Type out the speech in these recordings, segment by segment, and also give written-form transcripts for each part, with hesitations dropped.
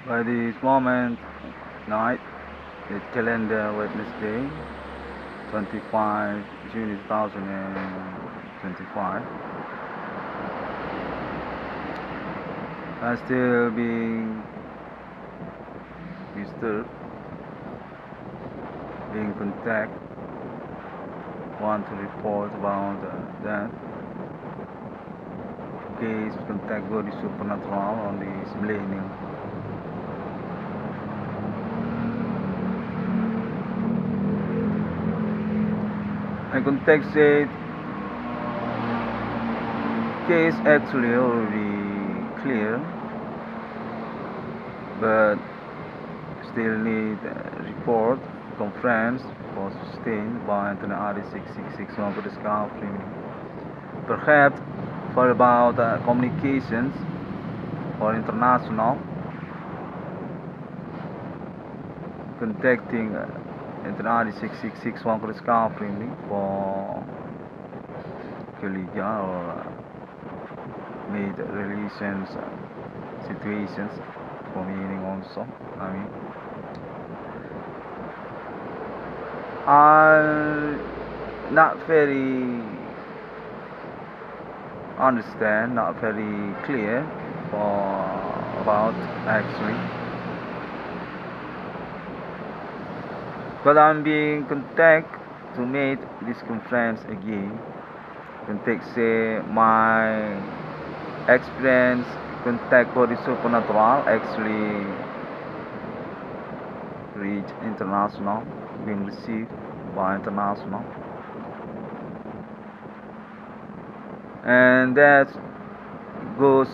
By this moment, night, the calendar Wednesday, 25 June 2025. I still being disturbed, being contact, want to report about that case contact body supernatural on this millennium. I contacted case actually already clear, but still need report conference was sustained by Anthony RD 6661 for discovery. Perhaps for about communications for international contacting Anthony RD 6661 for discovery for collegial or made relations situations for meaning also. I not very understand, not very clear for about actually, but I'm being contact to make this conference again. Contact say my experience contact body supernatural actually reach international, being received by international, and that goes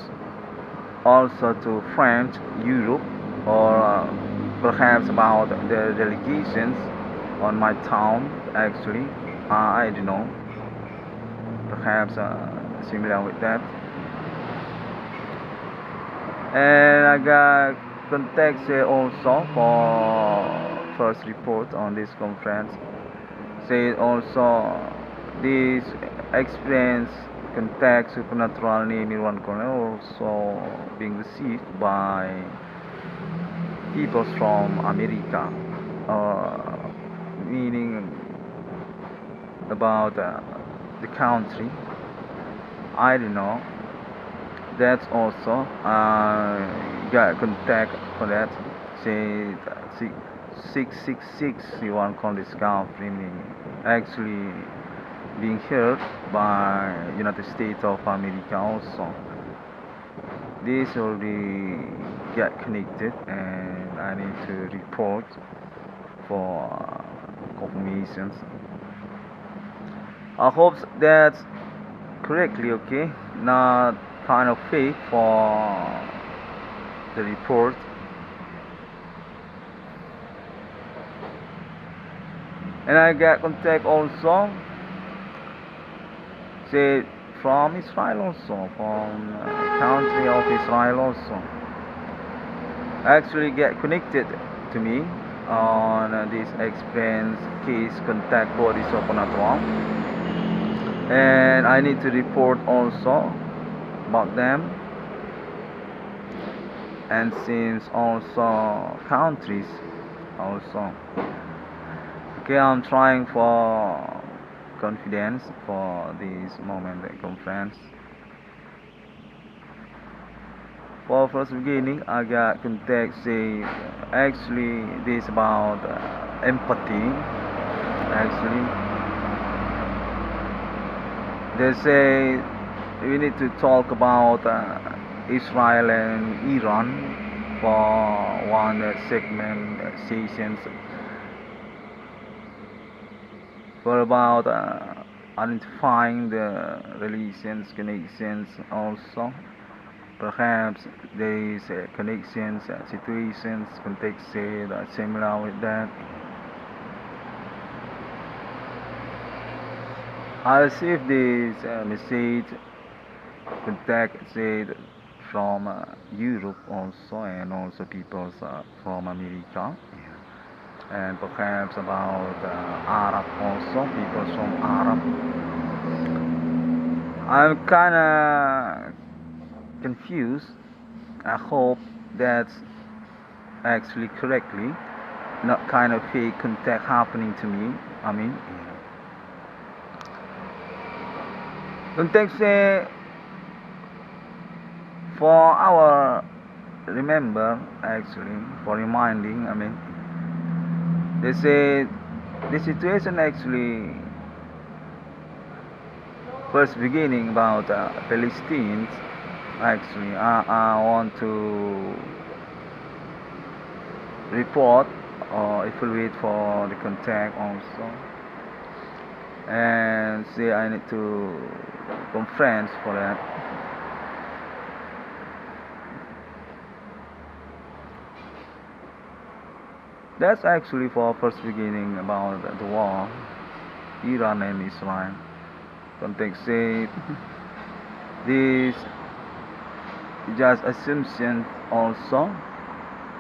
also to France, Europe, or perhaps about the delegations on my town actually. I don't know, perhaps similar with that. And I got contacts also for first report on this conference. Say also this experience contact supernatural name in one corner also being received by people from America, meaning about the country. I don't know. That's also got contact for that. Say 666 you want to call this country actually being heard by United States of America also. This already get connected and I need to report for confirmations. I hope that's correctly okay, not kind of fake for the report. And I get contact also say from Israel also, from country of Israel also. Actually get connected to me on this experience case contact body supernatural, and I need to report also about them, and since also countries also. Okay, I'm trying for confidence for this moment conference. For first beginning, I got contact say actually this about empathy. Actually, they say we need to talk about Israel and Iran for one segment sessions for about identifying the relations, connections also. Perhaps there is connections, situations, context similar with that. I received this message, contact said from Europe also, and also people from America, and perhaps about Arab also, people from Arab. I'm kinda confused. I hope that actually correctly, not kind of fake contact happening to me. I mean, context for our remember actually for reminding. I mean, they say the situation actually first beginning about Palestinians. Actually, I want to report or evaluate for the contact also, and say I need to conference for that. That's actually for first beginning about the war, Iran and Israel. Context say this just assumption also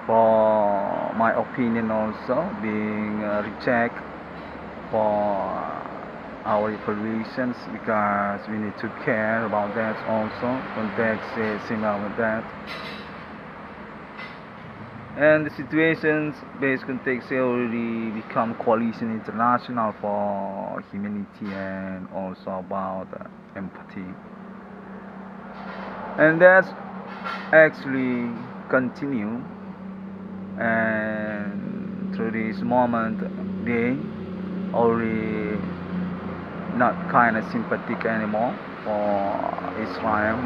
for my opinion also being reject for our evaluations because we need to care about that also. Context similar with that. And the situations based context already become coalition international for humanity and also about empathy. And that's actually continue and through this moment they already not kind of sympathetic anymore for Israel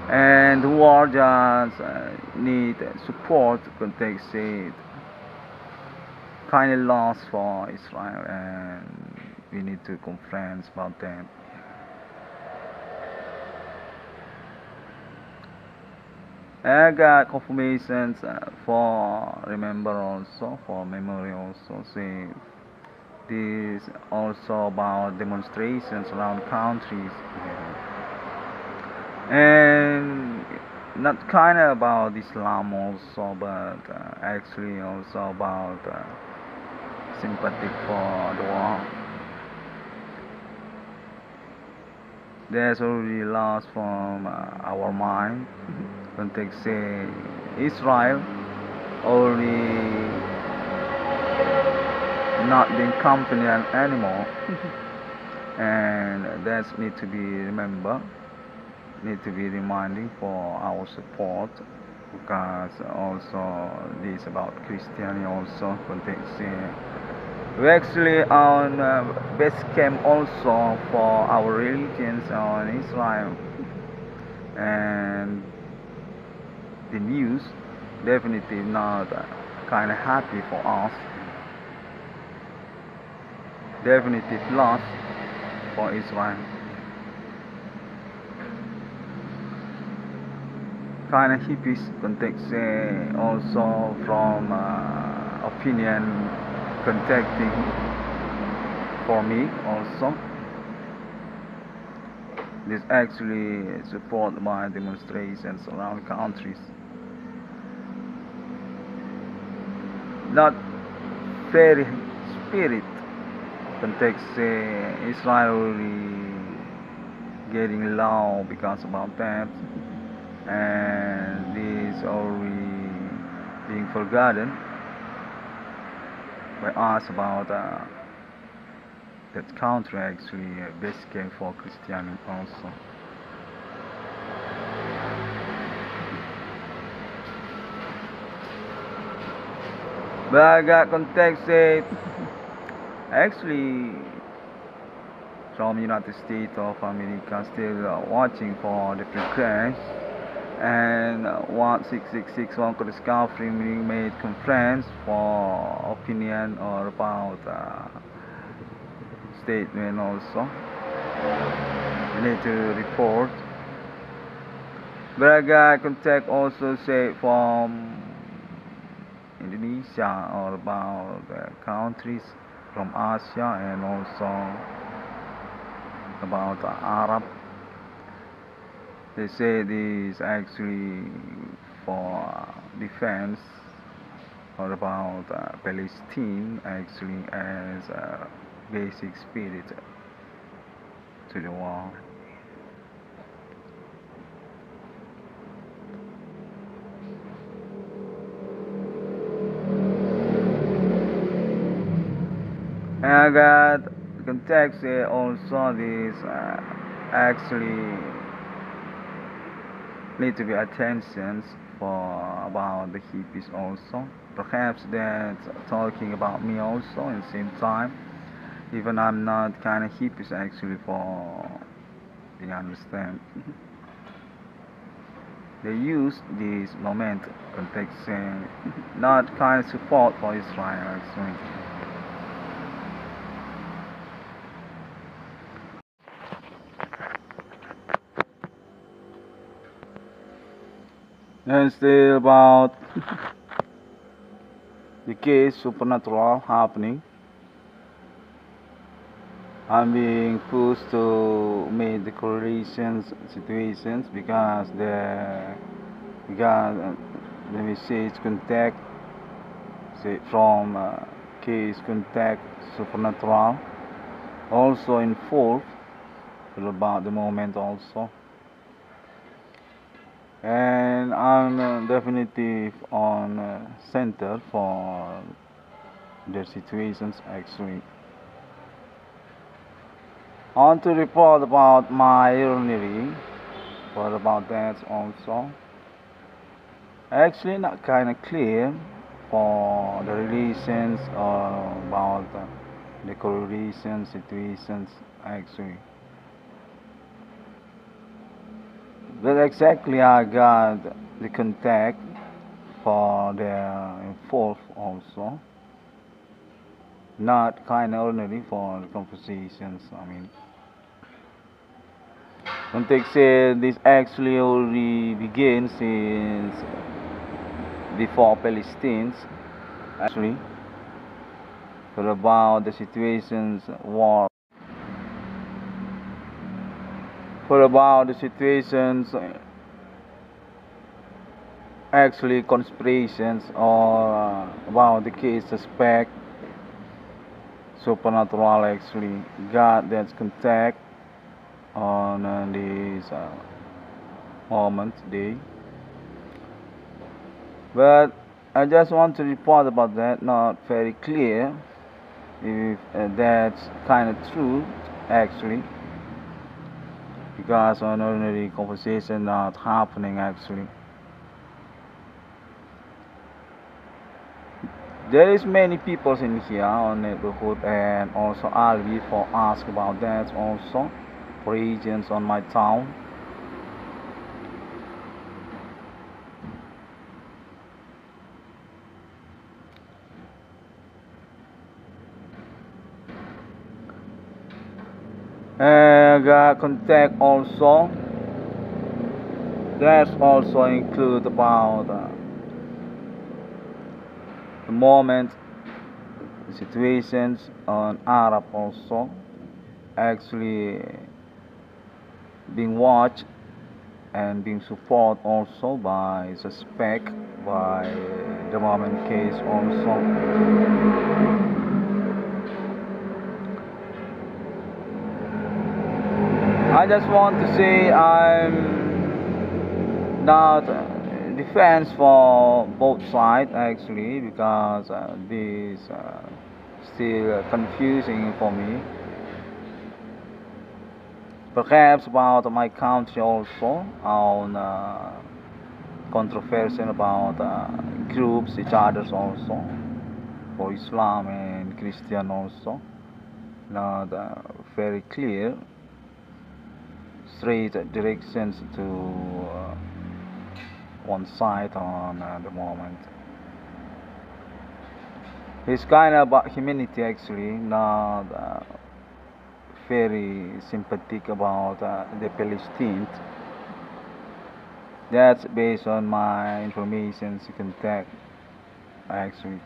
and who are just need support context it kind of lost for Israel and we need to conference about that. I got confirmations for remember also for memory also say this also about demonstrations around countries and not kind of about Islam also but actually also about sympathetic for the war. That's already lost from our mind. Context say Israel already not being companion anymore, and that need to be remembered, need to be reminding for our support because also this about Christianity also context we actually on base camp also for our religions on Israel and the news definitely not kind of happy for us, definitely loss for Israel, kind of hippies context also from opinion contacting for me also this actually support my demonstrations around countries not very spirit context Israel really getting low because about that and this already being forgotten by us about that country actually best game for Christianity also. But I got context actually from United States of America still watching for the progress and 1666 could discovery made conference for opinion or about statement also we need to report but I got contact also say from Indonesia or about countries from Asia and also about Arab. They say this actually for defense or about Palestine actually as a basic spirit to the war. I got context here also this actually need to be attentions for about the hippies also. Perhaps that's talking about me also in the same time. Even I'm not kind of hippies actually for you understand. They use this moment context not kind of support for Israel actually. And still about the case supernatural happening. I'm being pushed to make the correlations situations because let me say it's contact say from case contact supernatural also involved about the moment also, and I'm definitely on center for the situations actually. I want to report about my urinary. What about that also? Actually, not kind of clear for the relations or about the correlation situations actually. But exactly, I got the contact for the fourth also. Not kind of ordinary for the conversations. I mean, context this actually already begins since before Palestinians actually. But about the situations war. For about the situations actually conspirations or about the case suspect supernatural actually got that contact on this moment day. But I just want to report about that, not very clear if that's kind of true actually, because on ordinary conversation not happening actually. There is many people in here on neighborhood, and also I'll be for ask about that also for agents on my town. And contact also. That's also include about the moment situations on Arab also actually being watched and being supported also by suspect by the moment case also. I just want to say I'm not defense for both sides actually, because this still confusing for me. Perhaps about my country also on controversy about groups each others also for Islam and Christian also not very clear straight directions to one side on the moment. It's kind of about humanity actually, not very sympathetic about the Palestinians. That's based on my information contact actually.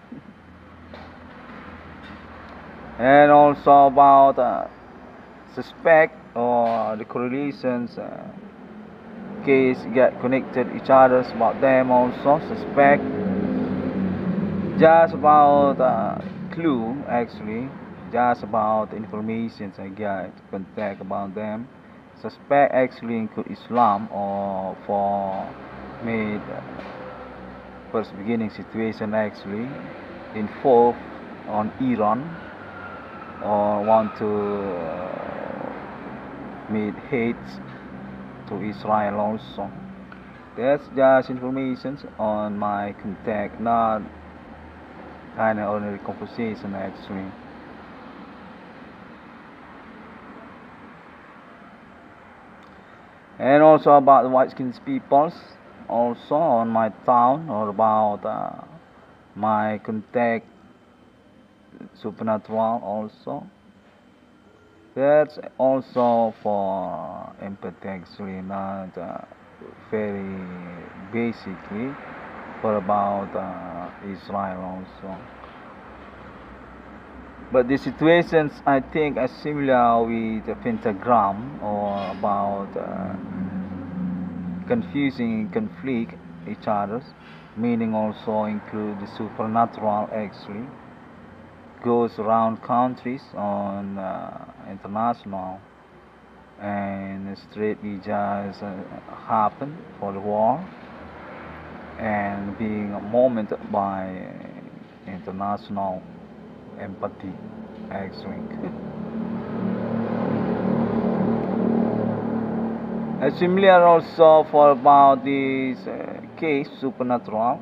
And also about suspect or the correlations case get connected each others about them also suspect just about clue actually, just about information I get contact about them. Suspect actually include Islam or for made first beginning situation actually involved on Iran or want to meet hate to Israel also. That's just information on my contact, not kind of ordinary conversation actually. And also about the white skinned peoples, also on my town, or about my contact supernatural also. That's also for empathy actually, not very basically, for about Israel also. But the situations I think are similar with the pentagram, or about confusing conflict each other's meaning also include the supernatural actually goes around countries on international, and straightly just happen for the war and being momented by international empathy actually. Similar also for about this case supernatural,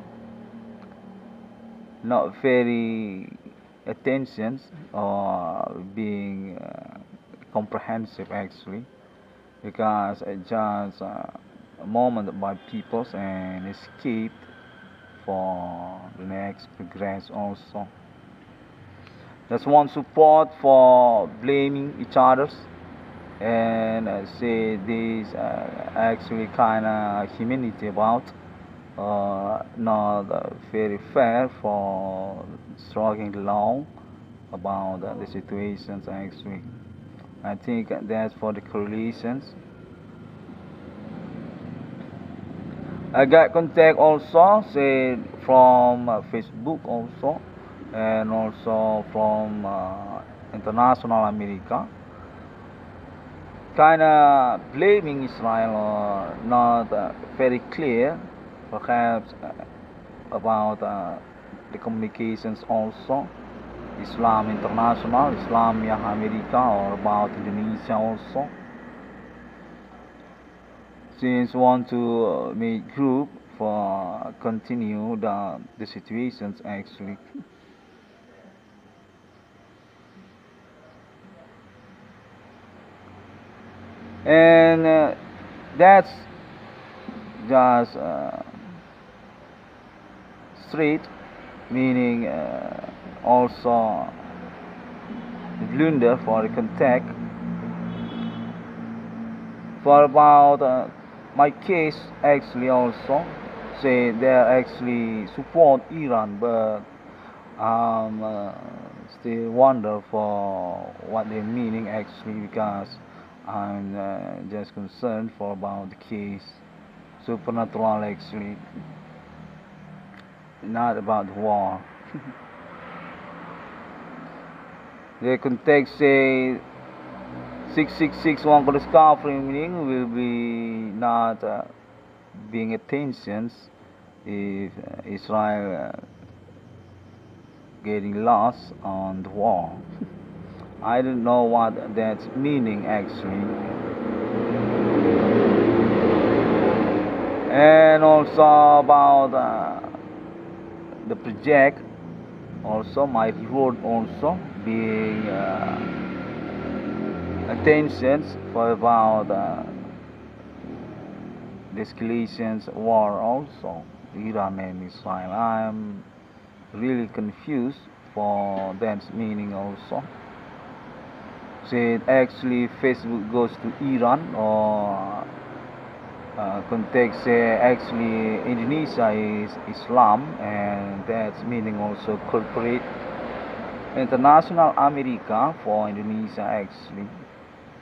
not very attentions or being comprehensive actually, because it just a moment by peoples and escaped for the next progress also. There's one support for blaming each others, and say this actually kind of humanity about not very fair for struggling along about the situations actually. I think that's for the correlations. I got contact also say from Facebook also, and also from international America, kind of blaming Israel, or not very clear perhaps about the communications also. Islam International, Islamia America, or about Indonesia also. Since want to make group for continue the situations actually. And that's just straight meaning also blunder for the contact for about my case actually also say they actually support Iran, but still wonder for what they're meaning actually, because I'm just concerned for about the case supernatural actually, not about war. The context say 6661 discovery meaning will be not being attentions if Israel getting lost on the war. I don't know what that's meaning actually. And also about the project, also my road also being attentions for about the escalations war also Iran and Israel. I'm really confused for that meaning also. Say actually Facebook goes to Iran, or context say actually Indonesia is Islam, and that's meaning also corporate international America for Indonesia actually,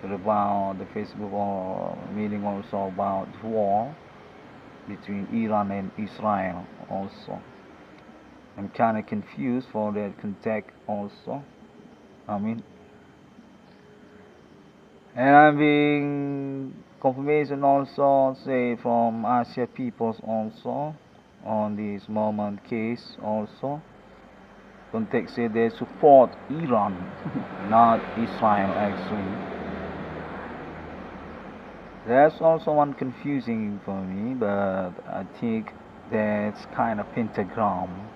about the Facebook, or meaning also about war between Iran and Israel also. I'm kind of confused for that context also. I mean, and I'm being confirmation also say from Asia peoples also on this moment case also. context say they support Iran, not Israel actually. That's also one confusing for me, but I think that's kind of pentagram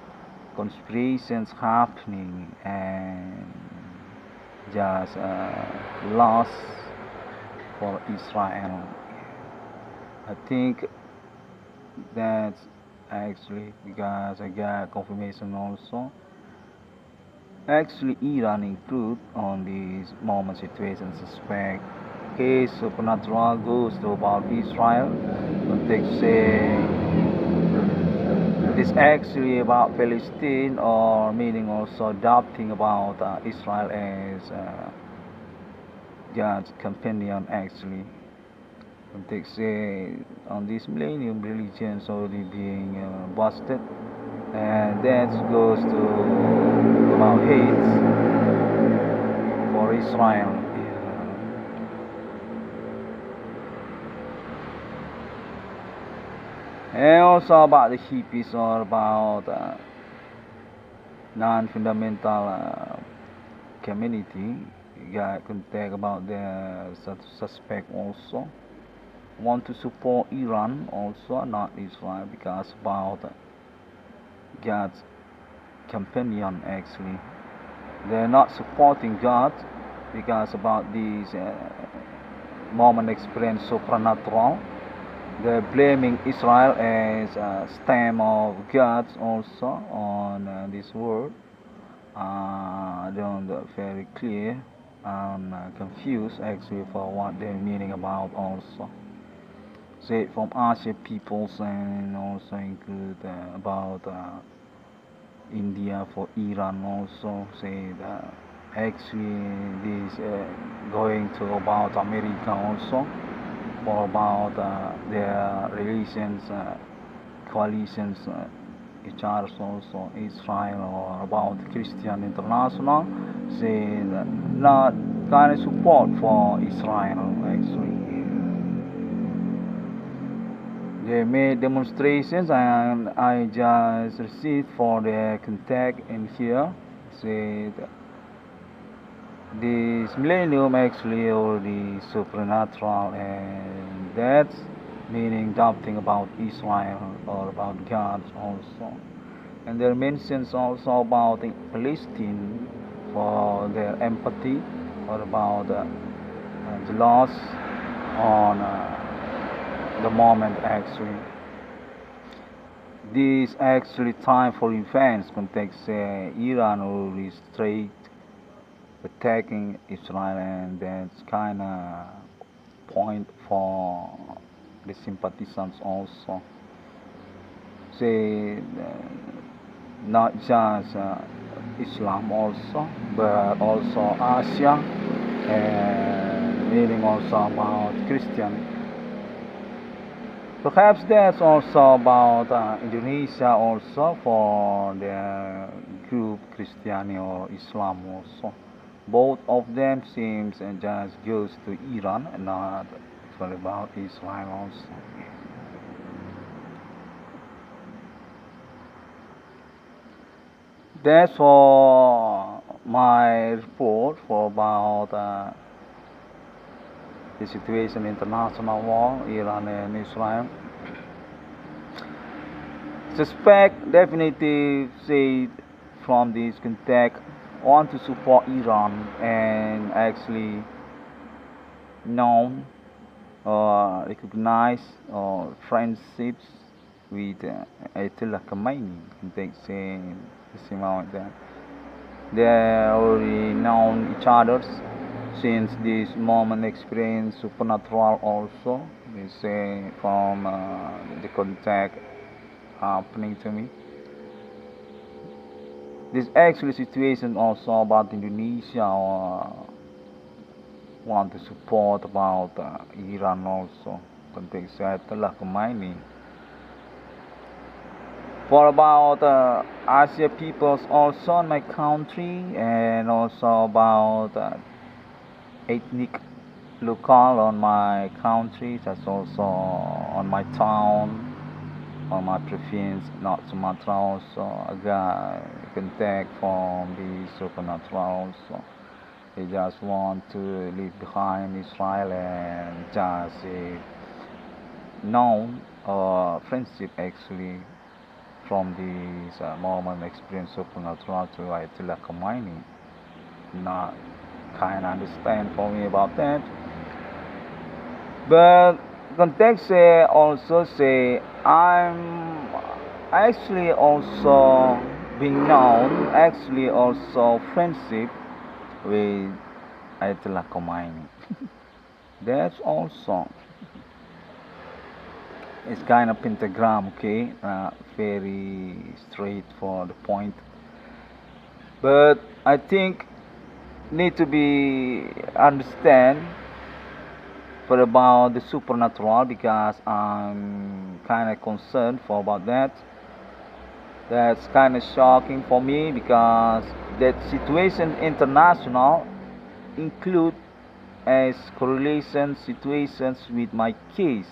conspirations happening and just loss for Israel. I think that's actually because I got confirmation also. Actually, Iran include on this moment situation suspect case supernatural goes to about Israel. They say it's actually about Palestine or meaning also adopting about Israel as God's companion actually. They say on this millennium religions already being busted and that goes to about hate for Israel. And also about the hippies or about non-fundamental community. You guys can talk about the suspect also. Want to support Iran also, not Israel, because about God's companion actually. They're not supporting God because about these moment experience supernatural. They're blaming Israel as a stem of gods also on this world. I don't very clear. I'm confused actually for what they're meaning about also. Say from Asia peoples and also include about India for Iran also. Say that actually this going to about America also for about their relations coalitions each other also Israel or about Christian International say that not kind of support for Israel actually. They made demonstrations and I just received for their contact in here say that this millennium actually already supernatural and that's meaning doubting about Israel or about God also. And there are mentions also about Palestine for their empathy or about the loss on the moment actually. This actually time for events context Iran already straight attacking Israel and that's kind of point for the sympathizers also. Say not just Islam also, but also Asia and meaning also about Christian. Perhaps that's also about Indonesia also for the group Christianity or Islam also. Both of them seems just goes to Iran and not for about Israel also. That's for my report for about the situation international war, Iran and Israel. Suspect definitely say from this contact want to support Iran and actually known or recognize or friendships with Ayatollah Khomeini. They say the same like that. They already known each other since this moment experience supernatural also. They say from the contact happening to me. This actually situation also about Indonesia want to support about Iran also. Context Ayatollah Khomeini. For about Asia peoples also in my country and also about ethnic local on my country, that's also on my town on my province, not Sumatra also. I got contact from the supernatural also. They just want to leave behind Israel and just known friendship actually from this moment experience supernatural to Ayatollah Khomeini. Not kind of understand for me about that. But context also say I'm actually also being known, actually also friendship with Ayatollah Khomeini. That's also it's kind of pentagram, okay, very straight for the point. But I think need to be understand for about the supernatural because I'm kind of concerned for about that. That's kind of shocking for me because that situation international include as correlation situations with my case.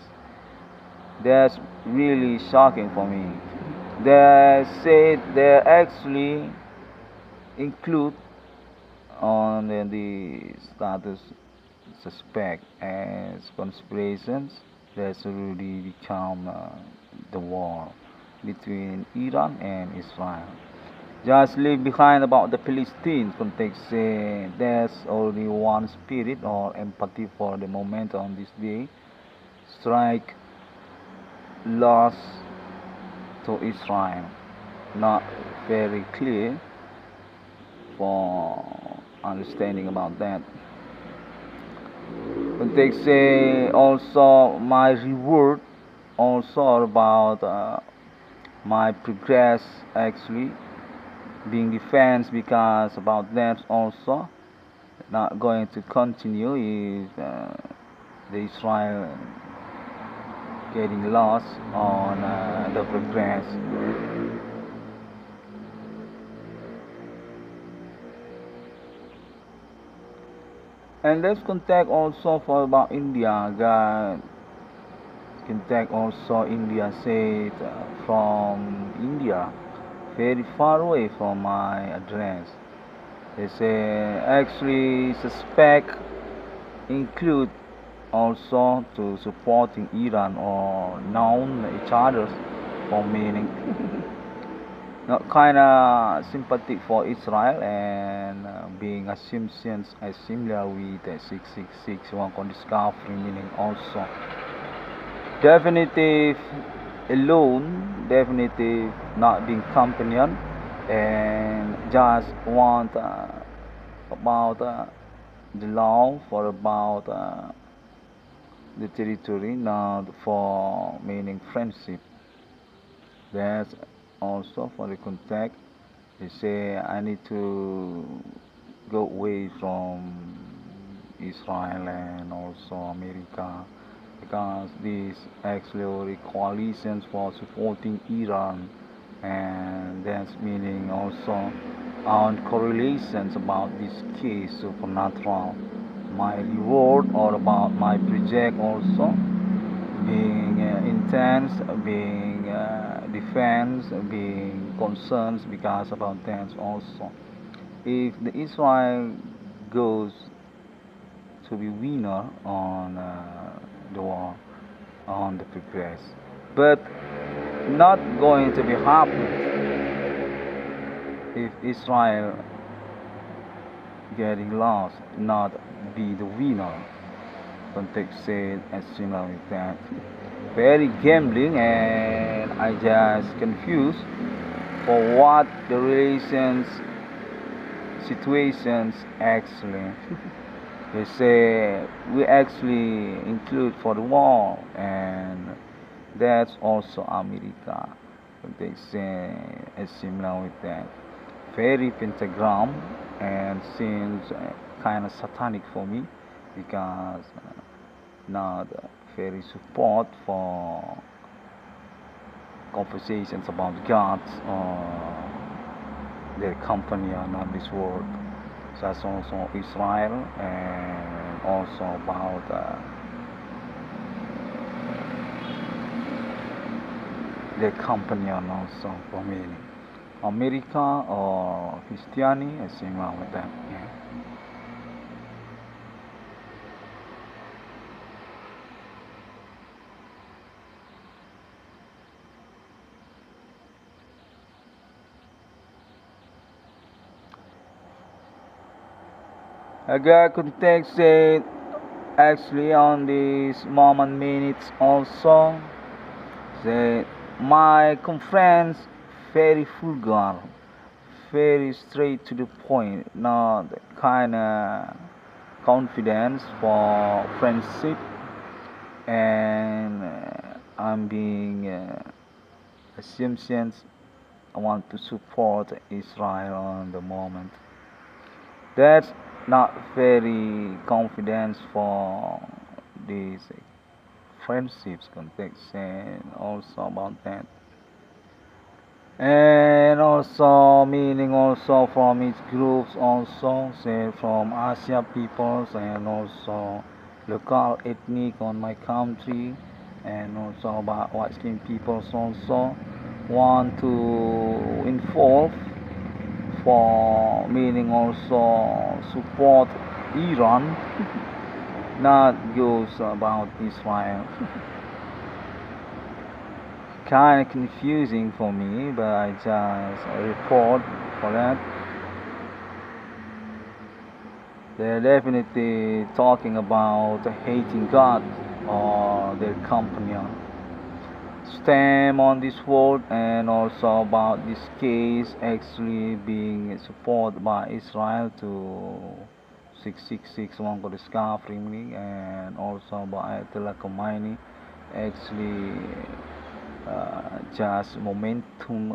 That's really shocking for me. They say they actually include on the status suspect as conspirations that's already become the war between Iran and Israel. Just leave behind about the Palestine context. There's only one spirit or empathy for the moment on this day. Strike loss to Israel. Not very clear for understanding about that. Context also my reward also about my progress actually being defense because about that also not going to continue is the Israel getting lost on the progress. And let's contact also for about India. God contact also India said from India, very far away from my address. They say actually suspect include also to supporting Iran or known each other for meaning not kind of sympathetic for Israel and being assumptions as similar with 666 one can discovery meaning also definitive alone definitive not being companion and just want about the law for about the territory not for meaning friendship. That's also for the contact. They say I need to go away from Israel and also America because these actually coalitions for supporting Iran and that's meaning also on correlations about this case supernatural my reward or about my project also being intense, being defense, being concerns because about that also. If the Israel goes to be winner on the war, on the progress, but not going to be happy if Israel getting lost, not be the winner. Context said as similar with that. Very gambling and I just confused for what the relations situations actually they say we actually include for the war and that's also America. They say as similar with that. Very pentagram and seems kind of satanic for me because not very support for conversations about gods or their company or not this world. So that's also Israel and also about their companion also for meaning. America or Christianity, I same wrong with that. Yeah. I got context actually on this moment minutes also. The my conference very vulgar, very straight to the point, not kind of confidence for friendship, and I'm being assumptions. I want to support Israel on the moment. That's not very confidence for these friendships context and also about that. And also meaning also from its groups also say from Asia peoples and also local ethnic on my country and also about white skin peoples also want to involve for meaning also support Iran not goes about Israel. Kind of confusing for me, but I just report for that. They're definitely talking about hating God or their companion. Stem on this world and also about this case actually being supported by Israel to 666 one for discovering and also by Ayatollah Khomeini actually just momentum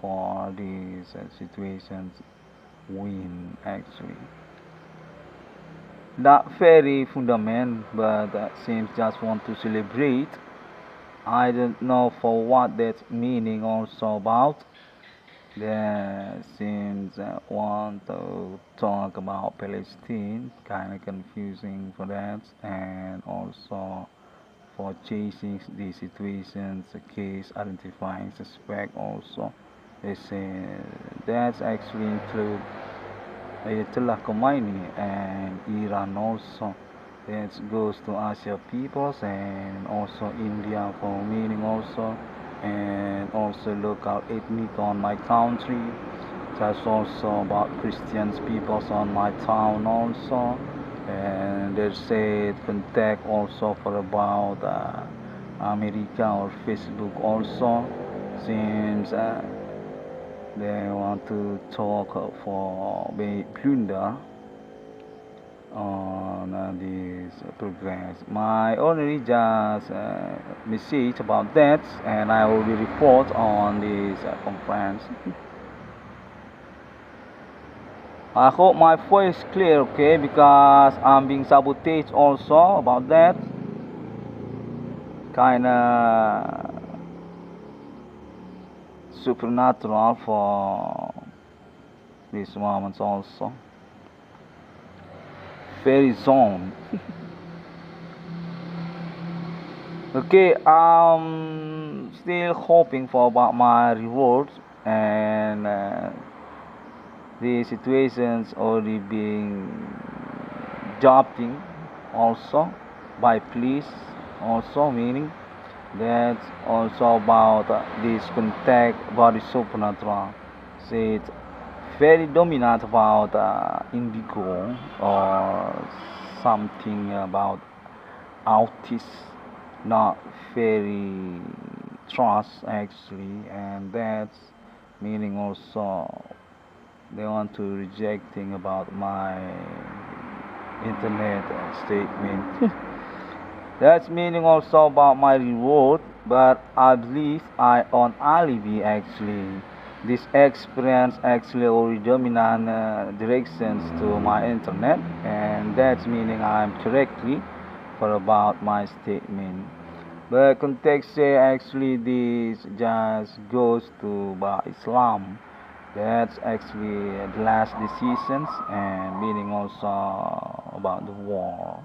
for these situations win actually. Not very fundamental, but seems just want to celebrate. I don't know for what that meaning also about. There seems want to talk about Palestine, kind of confusing for that, and also for chasing these situations, the case identifying suspect also. They say that's actually include Ayatollah Khomeini and Iran also. That goes to Asia peoples and also India for meaning also and also local ethnic on my country. That's also about Christians peoples on my town also. And they say contact also for about America or Facebook also since they want to talk for plunder on these programs. My only just message about that, and I will be report on this conference. I hope my voice is clear, okay? Because I'm being sabotaged also about that. Kinda supernatural for these moments also. Very zone. Okay, I'm still hoping for about my rewards and the situations already being adopting also by police also meaning that's also about this contact body supernatural. Say it's very dominant about indigo or something about autism, not very trust actually, and that's meaning also they want to rejecting about my internet statement. That's meaning also about my reward, but I believe I on alibi actually. This experience actually already dominant directions to my internet, and that's meaning I'm correctly for about my statement. But context say actually this just goes to by Islam. That's actually the last decisions and meaning also about the war,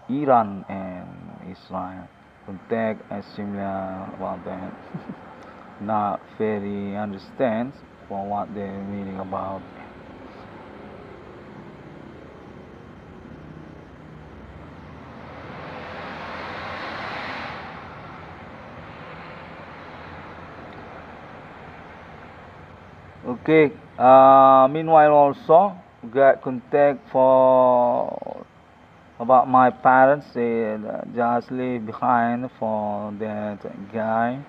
Iran and Israel. contact similar about that. Not very understands for what they're meaning about. Okay. Meanwhile, also got contact for about my parents. They just leave behind for that guy,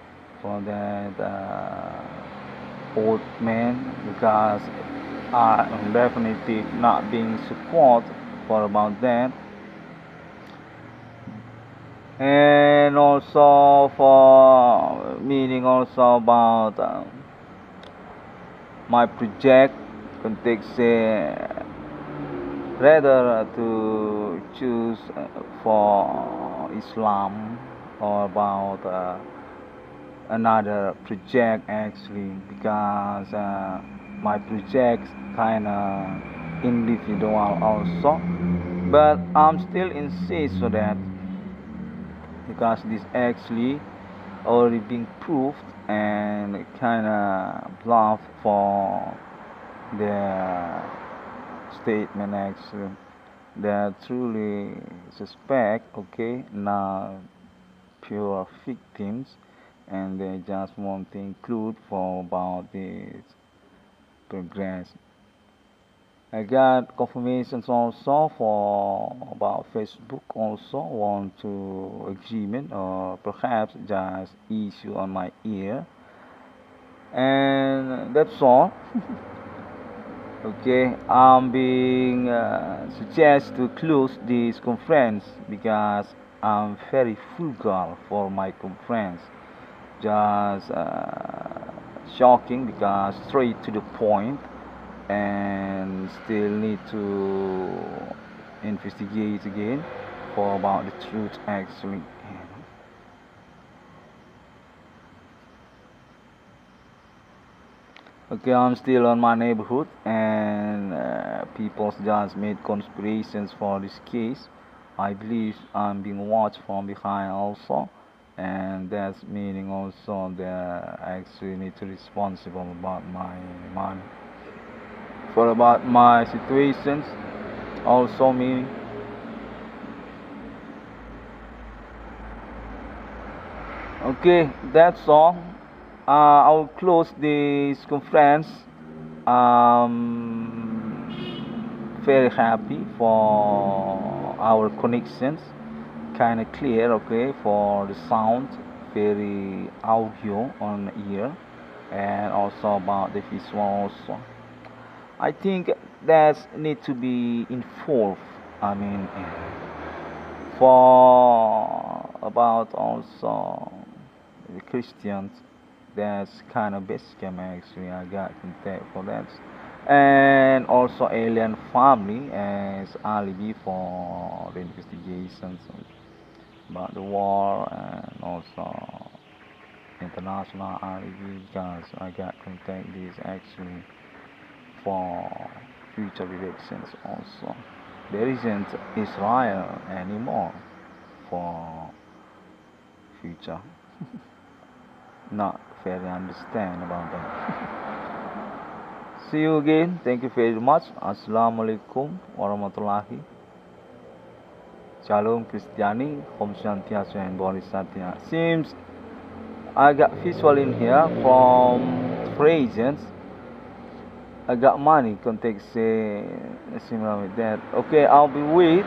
for that old man, because I am definitely not being support for about that, and also for meaning also about my project context rather to choose for Islam or about another project actually, because my project kind of individual also, but I'm still insist for that because this actually already being proved and kind of bluff for the statement actually that truly suspect, okay, not pure victims, and they just want to include for about this progress. I got confirmations also for about Facebook also want to agreement or perhaps just issue on my ear, and that's all. Okay, I'm being suggest to close this conference because I'm very frugal for my conference. Just shocking because straight to the point and still need to investigate again for about the truth actually. Okay, I'm still on my neighborhood, and people just made conspirations for this case. I believe I'm being watched from behind also, and that's meaning also that I actually need to responsible about my money for about my situations. Also meaning. Okay, that's all. I'll close this conference. Very happy for our connections, kind of clear. Okay, for the sound, very audio on ear, and also about the visual also. I think that need to be involved. I mean, for about also the Christians, that's kind of basic actually. I got contact for that, and also alien family as alibi for the investigations about the war, and also international alibi because I got contact this actually for future elections also. There isn't Israel anymore for future. Not very understand about that. See you again. Thank you very much. Assalamualaikum warahmatullahi. Shalom Christiani. Om Shantiasu and Bodhisattva. Seems I got visual in here from phrases. I got money context similar with that. Okay, I'll be wait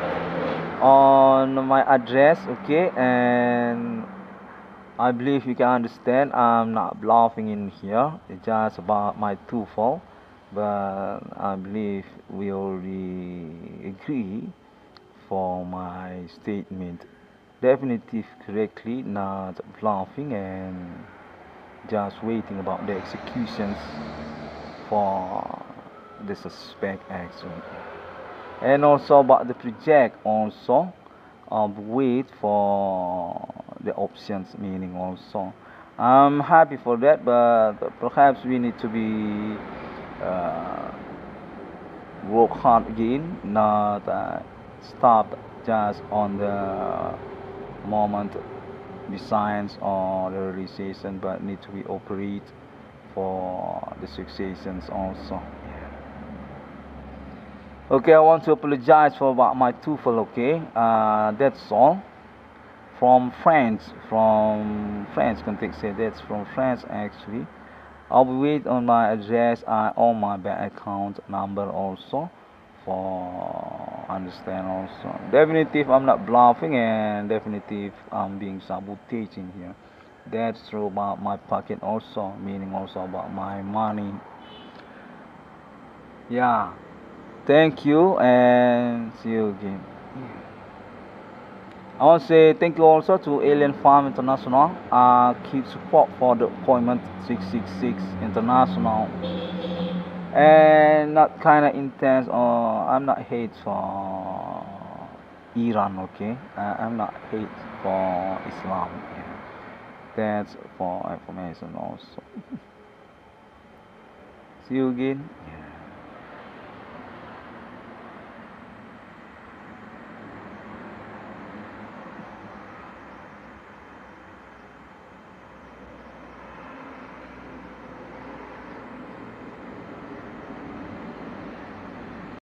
on my address. Okay, and I believe you can understand. I'm not bluffing in here. It's just about my two-fold. But I believe we already agree for my statement. Definitive correctly, not bluffing and just waiting about the executions for the suspect actually. And also about the project also wait for the options meaning also. I'm happy for that, but perhaps we need to be uh, work hard again, not stop just on the moment the science or the realization, but need to be operate for the successions also. Okay, I want to apologize for about my TOEFL. Okay, that's all. From France, can take say that's from France actually. I'll be wait on my address and on my bank account number also for understand also. Definitive, I'm not bluffing, and definitive, I'm being sabotaged in here. That's true about my pocket also, meaning also about my money. Yeah. Thank you and see you again. I want to say thank you also to Alien Farm International. Keep support for the appointment 666 International. And not kind of intense, or I'm not hate for Iran, okay? I'm not hate for Islam. Yeah. That's for information also. See you again.